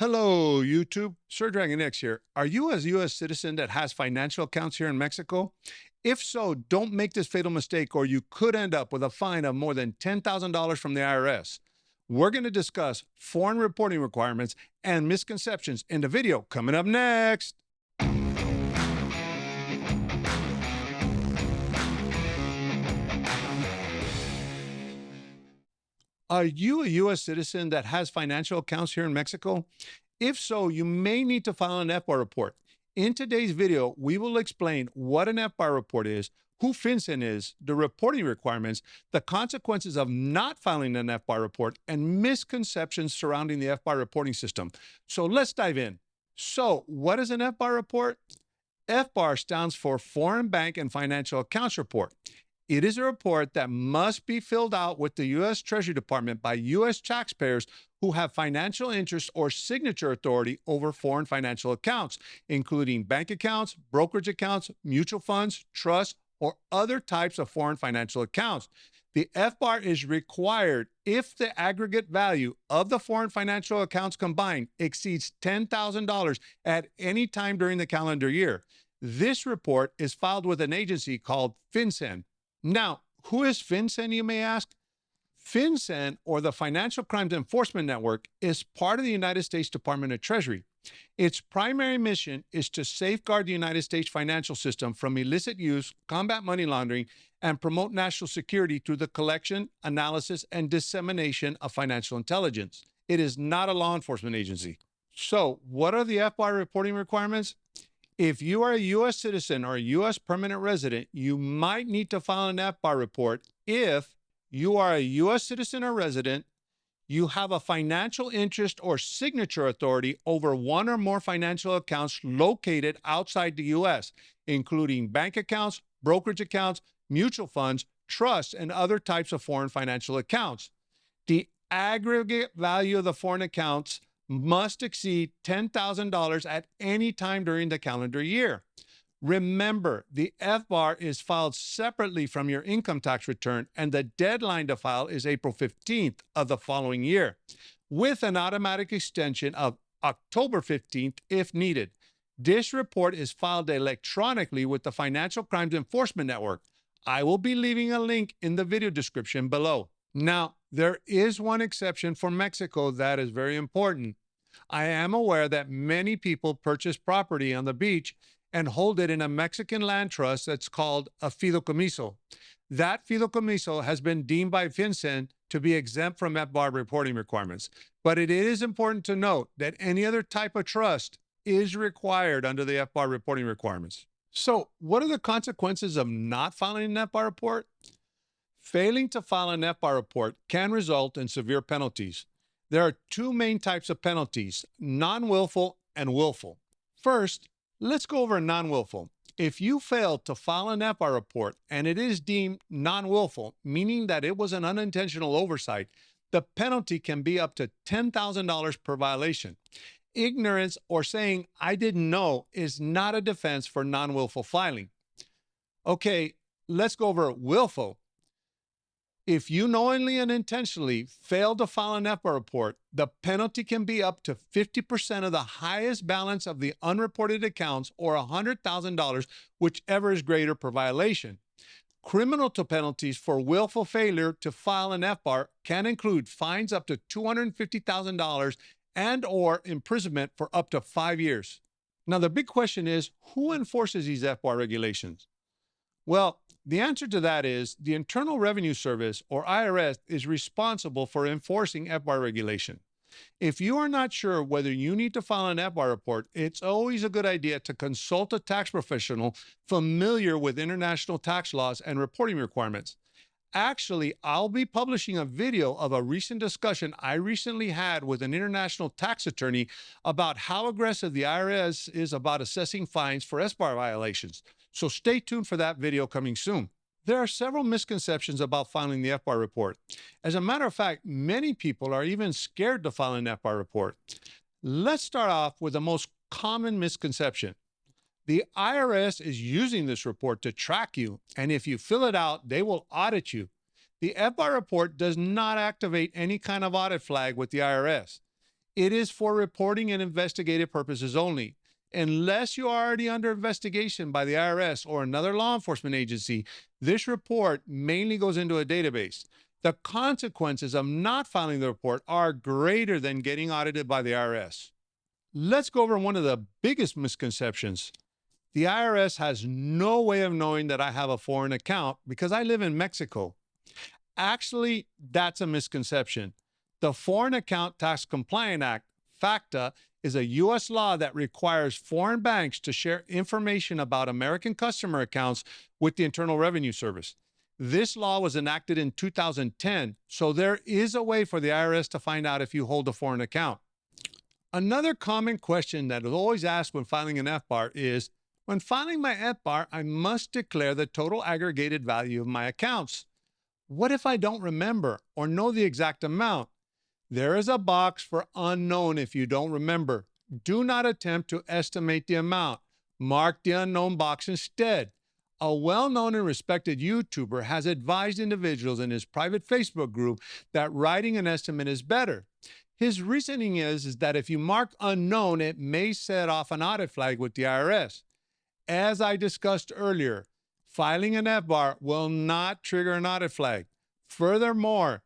Hello, YouTube. Sir Dragon X here. Are you a U.S. citizen that has financial accounts here in Mexico? If so, don't make this fatal mistake or you could end up with a fine of more than $10,000 from the IRS. We're going to discuss foreign reporting requirements and misconceptions in the video coming up next. Are you a U.S. citizen that has financial accounts here in Mexico? If so, you may need to file an FBAR report. In today's video, we will explain what an FBAR report is, who FinCEN is, the reporting requirements, the consequences of not filing an FBAR report, and misconceptions surrounding the FBAR reporting system. So let's dive in. So, what is an FBAR report? FBAR stands for Foreign Bank and Financial Accounts Report. It is a report that must be filled out with the U.S. Treasury Department by U.S. taxpayers who have financial interest or signature authority over foreign financial accounts, including bank accounts, brokerage accounts, mutual funds, trusts, or other types of foreign financial accounts. The FBAR is required if the aggregate value of the foreign financial accounts combined exceeds $10,000 at any time during the calendar year. This report is filed with an agency called FinCEN. Now, who is FinCEN, you may ask? FinCEN, or the Financial Crimes Enforcement Network, is part of the United States Department of Treasury. Its primary mission is to safeguard the United States financial system from illicit use, combat money laundering, and promote national security through the collection, analysis, and dissemination of financial intelligence. It is not a law enforcement agency. So, what are the FBAR reporting requirements? If you are a U.S. citizen or a U.S. permanent resident, you might need to file an FBAR report if you are a U.S. citizen or resident, you have a financial interest or signature authority over one or more financial accounts located outside the U.S., including bank accounts, brokerage accounts, mutual funds, trusts, and other types of foreign financial accounts. The aggregate value of the foreign accounts must exceed $10,000 at any time during the calendar year. Remember, the FBAR is filed separately from your income tax return, and the deadline to file is April 15th of the following year, with an automatic extension of October 15th if needed. This report is filed electronically with the Financial Crimes Enforcement Network. I will be leaving a link in the video description below. Now, there is one exception for Mexico that is very important. I am aware that many people purchase property on the beach and hold it in a Mexican land trust that's called a fideicomiso. That fideicomiso has been deemed by FinCEN to be exempt from FBAR reporting requirements. But it is important to note that any other type of trust is required under the FBAR reporting requirements. So, what are the consequences of not filing an FBAR report? Failing to file an FBAR report can result in severe penalties. There are two main types of penalties, non-willful and willful. First, let's go over non-willful. If you fail to file an FBAR report and it is deemed non-willful, meaning that it was an unintentional oversight, the penalty can be up to $10,000 per violation. Ignorance or saying, "I didn't know," is not a defense for non-willful filing. Okay, let's go over willful. If you knowingly and intentionally fail to file an FBAR report, the penalty can be up to 50% of the highest balance of the unreported accounts or $100,000, whichever is greater per violation. Criminal penalties for willful failure to file an FBAR can include fines up to $250,000 and/or imprisonment for up to 5 years. Now, the big question is, who enforces these FBAR regulations? Well, the answer to that is the Internal Revenue Service, or IRS, is responsible for enforcing FBAR regulation. If you are not sure whether you need to file an FBAR report, it's always a good idea to consult a tax professional familiar with international tax laws and reporting requirements. Actually, I'll be publishing a video of a recent discussion I recently had with an international tax attorney about how aggressive the IRS is about assessing fines for FBAR violations. So stay tuned for that video coming soon. There are several misconceptions about filing the FBAR report. As a matter of fact, many people are even scared to file an FBAR report. Let's start off with the most common misconception. The IRS is using this report to track you, and if you fill it out, they will audit you. The FBAR report does not activate any kind of audit flag with the IRS. It is for reporting and investigative purposes only. Unless you are already under investigation by the IRS or another law enforcement agency, this report mainly goes into a database. The consequences of not filing the report are greater than getting audited by the IRS. Let's go over one of the biggest misconceptions. The IRS has no way of knowing that I have a foreign account because I live in Mexico. Actually, that's a misconception. The Foreign Account Tax Compliance Act, FACTA, is a U.S. law that requires foreign banks to share information about American customer accounts with the Internal Revenue Service. This law was enacted in 2010, so there is a way for the IRS to find out if you hold a foreign account. Another common question that is always asked when filing an FBAR is, when filing my FBAR, I must declare the total aggregated value of my accounts. What if I don't remember or know the exact amount? There is a box for unknown if you don't remember. Do not attempt to estimate the amount. Mark the unknown box instead. A well-known and respected YouTuber has advised individuals in his private Facebook group that writing an estimate is better. His reasoning is that if you mark unknown, it may set off an audit flag with the IRS. As I discussed earlier, filing an FBAR will not trigger an audit flag. Furthermore,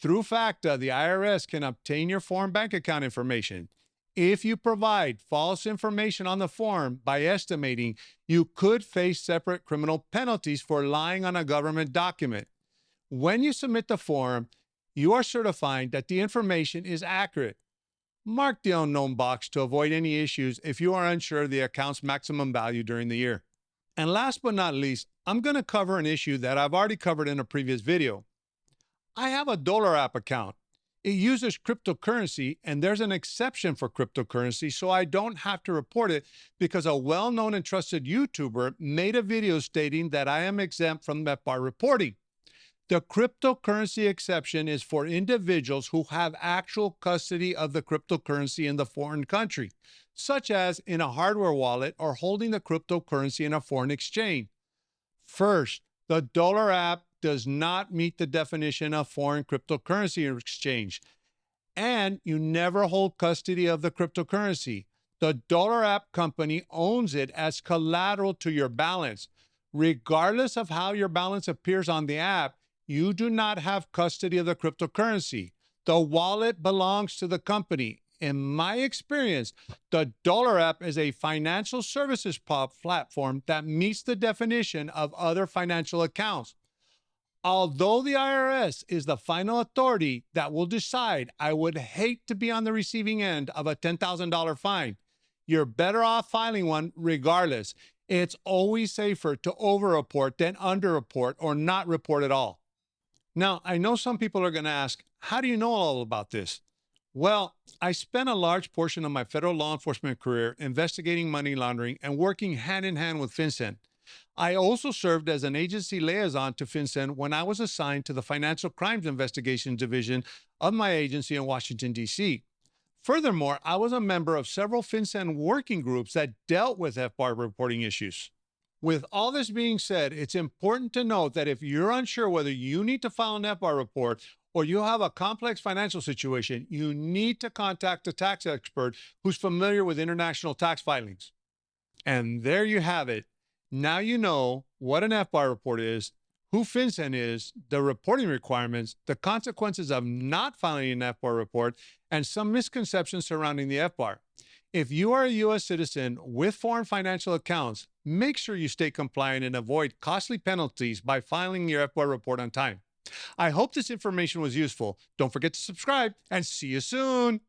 through FACTA, the IRS can obtain your foreign bank account information. If you provide false information on the form by estimating, you could face separate criminal penalties for lying on a government document. When you submit the form, you are certifying that the information is accurate. Mark the unknown box to avoid any issues if you are unsure of the account's maximum value during the year. And last but not least, I'm going to cover an issue that I've already covered in a previous video. I have a dollar app account. It uses cryptocurrency, and there's an exception for cryptocurrency, so I don't have to report it because a well-known and trusted YouTuber made a video stating that I am exempt from FBAR reporting. The cryptocurrency exception is for individuals who have actual custody of the cryptocurrency in the foreign country, such as in a hardware wallet or holding the cryptocurrency in a foreign exchange. First, the dollar app does not meet the definition of foreign cryptocurrency exchange, and you never hold custody of the cryptocurrency. The dollar app company owns it as collateral to your balance. Regardless of how your balance appears on the app, you do not have custody of the cryptocurrency. The wallet belongs to the company. In my experience, the dollar app is a financial services platform that meets the definition of other financial accounts. Although the IRS is the final authority that will decide, I would hate to be on the receiving end of a $10,000 fine. You're better off filing one regardless. It's always safer to over-report than under-report or not report at all. Now, I know some people are going to ask, how do you know all about this? Well, I spent a large portion of my federal law enforcement career investigating money laundering and working hand in hand with FinCEN. I also served as an agency liaison to FinCEN when I was assigned to the Financial Crimes Investigation Division of my agency in Washington, D.C. Furthermore, I was a member of several FinCEN working groups that dealt with FBAR reporting issues. With all this being said, it's important to note that if you're unsure whether you need to file an FBAR report or you have a complex financial situation, you need to contact a tax expert who's familiar with international tax filings. And there you have it. Now you know what an FBAR report is, who FinCEN is, the reporting requirements, the consequences of not filing an FBAR report, and some misconceptions surrounding the FBAR. If you are a U.S. citizen with foreign financial accounts, make sure you stay compliant and avoid costly penalties by filing your FBAR report on time. I hope this information was useful. Don't forget to subscribe and see you soon.